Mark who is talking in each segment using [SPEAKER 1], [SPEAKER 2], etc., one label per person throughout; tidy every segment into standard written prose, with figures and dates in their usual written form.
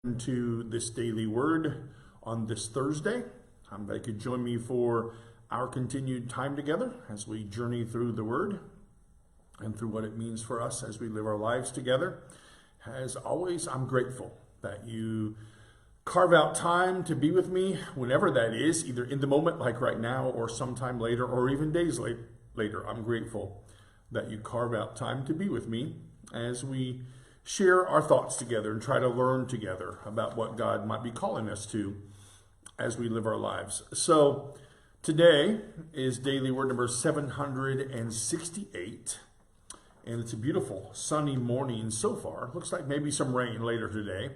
[SPEAKER 1] To this daily word on this Thursday. I'm glad you could join me for our continued time together as we journey through the word and through what it means for us as we live our lives together. As always, I'm grateful that you carve out time to be with me whenever that is, either in the moment like right now or sometime later or even days later. I'm grateful that you carve out time to be with me as we share our thoughts together and try to learn together about what God might be calling us to as we live our lives. So today is daily word number 768, and it's a beautiful sunny morning so far. Looks like maybe some rain later today,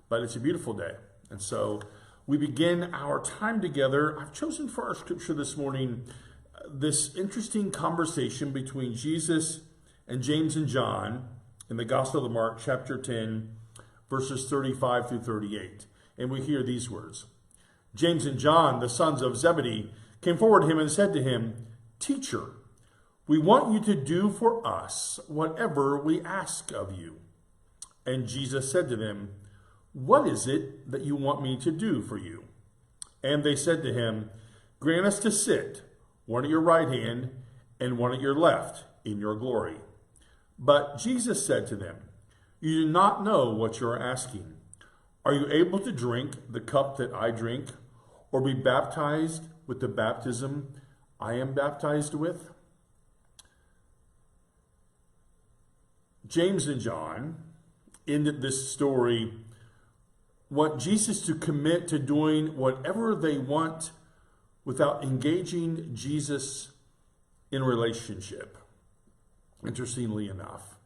[SPEAKER 1] but it's a beautiful day. And so we begin our time together. I've chosen for our scripture this morning this interesting conversation between Jesus and James and John in the Gospel of Mark, chapter 10, verses 35 through 38. And we hear these words. James and John, the sons of Zebedee, came forward to him and said to him, "Teacher, we want you to do for us whatever we ask of you." And Jesus said to them, "What is it that you want me to do for you?" And they said to him, "Grant us to sit, one at your right hand and one at your left, in your glory." But Jesus said to them, "You do not know what you are asking. Are you able to drink the cup that I drink, or be baptized with the baptism I am baptized with?" James and John ended this story want Jesus to commit to doing whatever they want without engaging Jesus in relationship. Interestingly enough.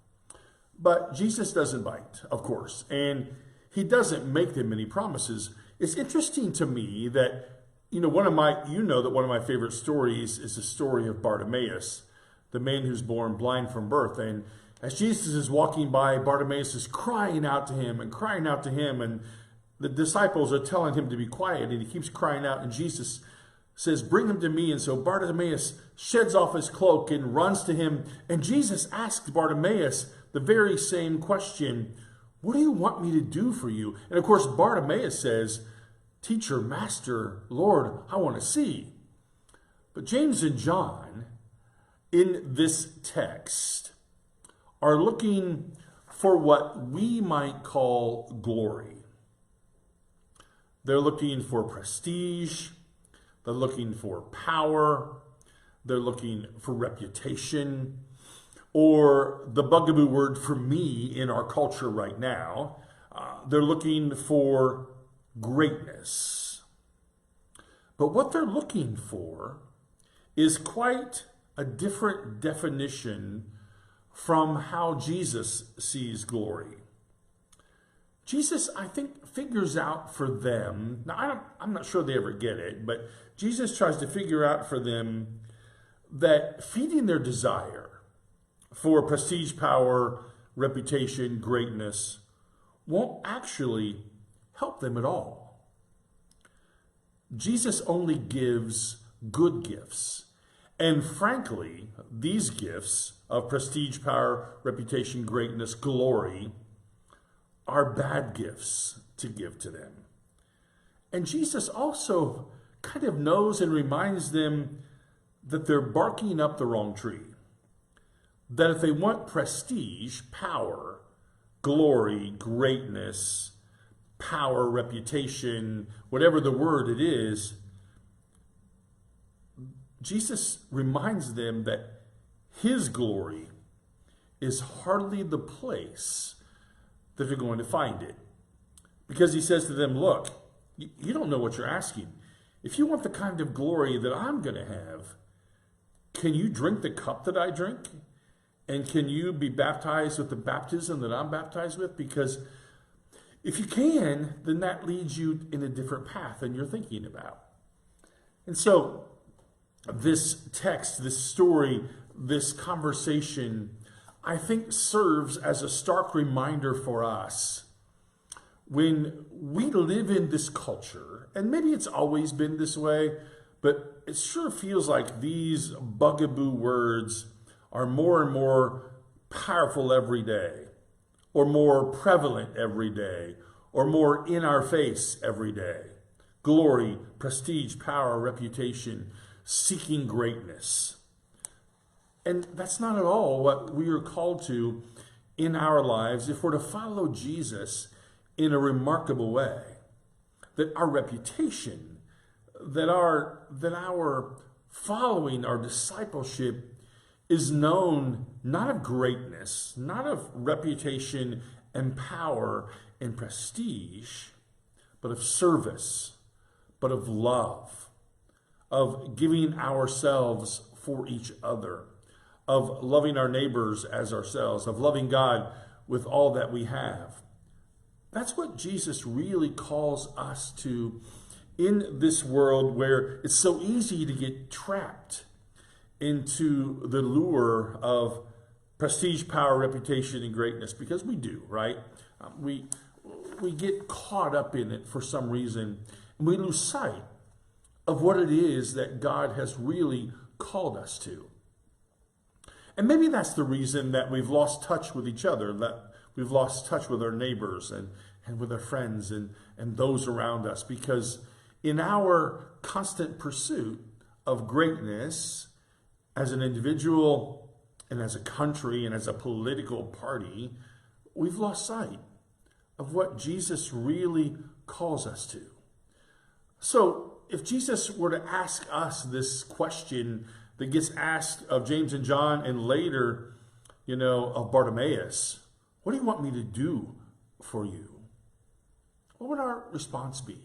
[SPEAKER 1] But Jesus doesn't bite, of course, and he doesn't make them any promises. It's interesting to me that, one of my favorite stories is the story of Bartimaeus, the man who's born blind from birth. And as Jesus is walking by, Bartimaeus is crying out to him, and the disciples are telling him to be quiet, and he keeps crying out, and Jesus says, "Bring him to me." And so Bartimaeus sheds off his cloak and runs to him. And Jesus asks Bartimaeus the very same question, "What do you want me to do for you?" And of course, Bartimaeus says, "Teacher, Master, Lord, I want to see." But James and John, in this text, are looking for what we might call glory. They're looking for prestige. They're looking for power. They're looking for reputation. Or the bugaboo word for me in our culture right now, they're looking for greatness. But what they're looking for is quite a different definition from how Jesus sees glory. Jesus, I think, figures out for them, now I'm not sure they ever get it, but Jesus tries to figure out for them that feeding their desire for prestige, power, reputation, greatness won't actually help them at all. Jesus only gives good gifts. And frankly, these gifts of prestige, power, reputation, greatness, glory are bad gifts to give to them. And Jesus also kind of knows and reminds them that they're barking up the wrong tree. That if they want prestige, power, glory, greatness, power, reputation, whatever the word it is, Jesus reminds them that his glory is hardly the place that they're going to find it. Because he says to them, "Look, you don't know what you're asking. If you want the kind of glory that I'm going to have, can you drink the cup that I drink? And can you be baptized with the baptism that I'm baptized with? Because if you can, then that leads you in a different path than you're thinking about." And so this text, this story, this conversation, I think serves as a stark reminder for us when we live in this culture, and maybe it's always been this way, but it sure feels like these bugaboo words are more and more powerful every day, or more prevalent every day, or more in our face every day. Glory, prestige, power, reputation, seeking greatness. And that's not at all what we are called to in our lives if we're to follow Jesus in a remarkable way. That our reputation, that our following, our discipleship is known not of greatness, not of reputation and power and prestige, but of service, but of love, of giving ourselves for each other, of loving our neighbors as ourselves, of loving God with all that we have. That's what Jesus really calls us to in this world where it's so easy to get trapped into the lure of prestige, power, reputation, and greatness, because we do, right? We get caught up in it for some reason, and we lose sight of what it is that God has really called us to. And maybe that's the reason that we've lost touch with each other, that we've lost touch with our neighbors and with our friends and those around us, because in our constant pursuit of greatness as an individual and as a country and as a political party, we've lost sight of what Jesus really calls us to. So if Jesus were to ask us this question that gets asked of James and John and later, of Bartimaeus, what do you want me to do for you? What would our response be?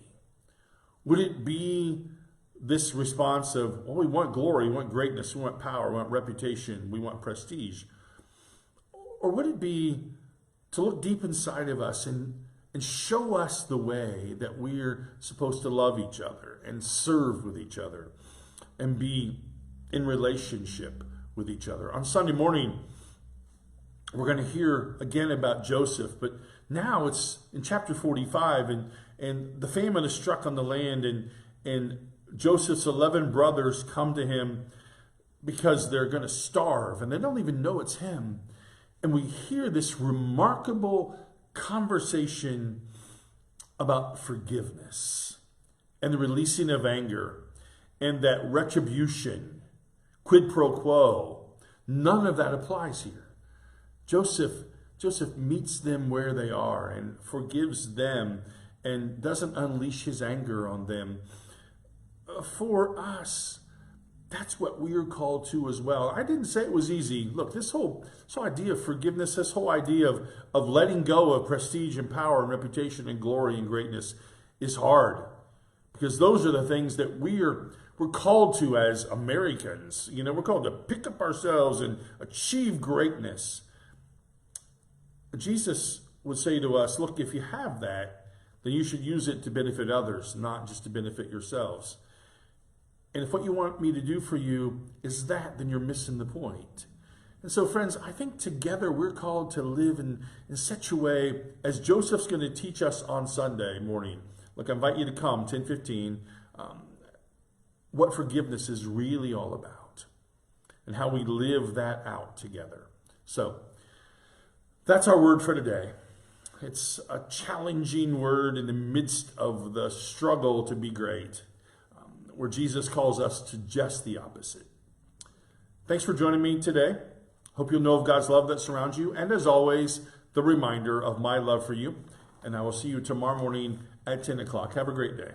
[SPEAKER 1] Would it be this response of, well, we want glory, we want greatness, we want power, we want reputation, we want prestige? Or would it be to look deep inside of us and show us the way that we're supposed to love each other and serve with each other and be in relationship with each other? On Sunday morning, we're going to hear again about Joseph, but now it's in chapter 45, and the famine is struck on the land, and Joseph's 11 brothers come to him because they're going to starve, and they don't even know it's him. And we hear this remarkable conversation about forgiveness and the releasing of anger and that retribution, quid pro quo. None of that applies here. Joseph meets them where they are and forgives them and doesn't unleash his anger on them. For us, that's what we are called to as well. I didn't say it was easy. Look, this whole idea of forgiveness, this whole idea of letting go of prestige and power and reputation and glory and greatness is hard, because those are the things that we're called to as Americans. We're called to pick up ourselves and achieve greatness. Jesus would say to us, look, if you have that, then you should use it to benefit others, not just to benefit yourselves. And if what you want me to do for you is that, then you're missing the point. And so, friends, I think together we're called to live in such a way as Joseph's going to teach us on Sunday morning. Look, I invite you to come, 10:15, what forgiveness is really all about and how we live that out together. So, that's our word for today. It's a challenging word in the midst of the struggle to be great, where Jesus calls us to just the opposite. Thanks for joining me today. Hope you'll know of God's love that surrounds you. And as always, the reminder of my love for you. And I will see you tomorrow morning at 10 o'clock. Have a great day.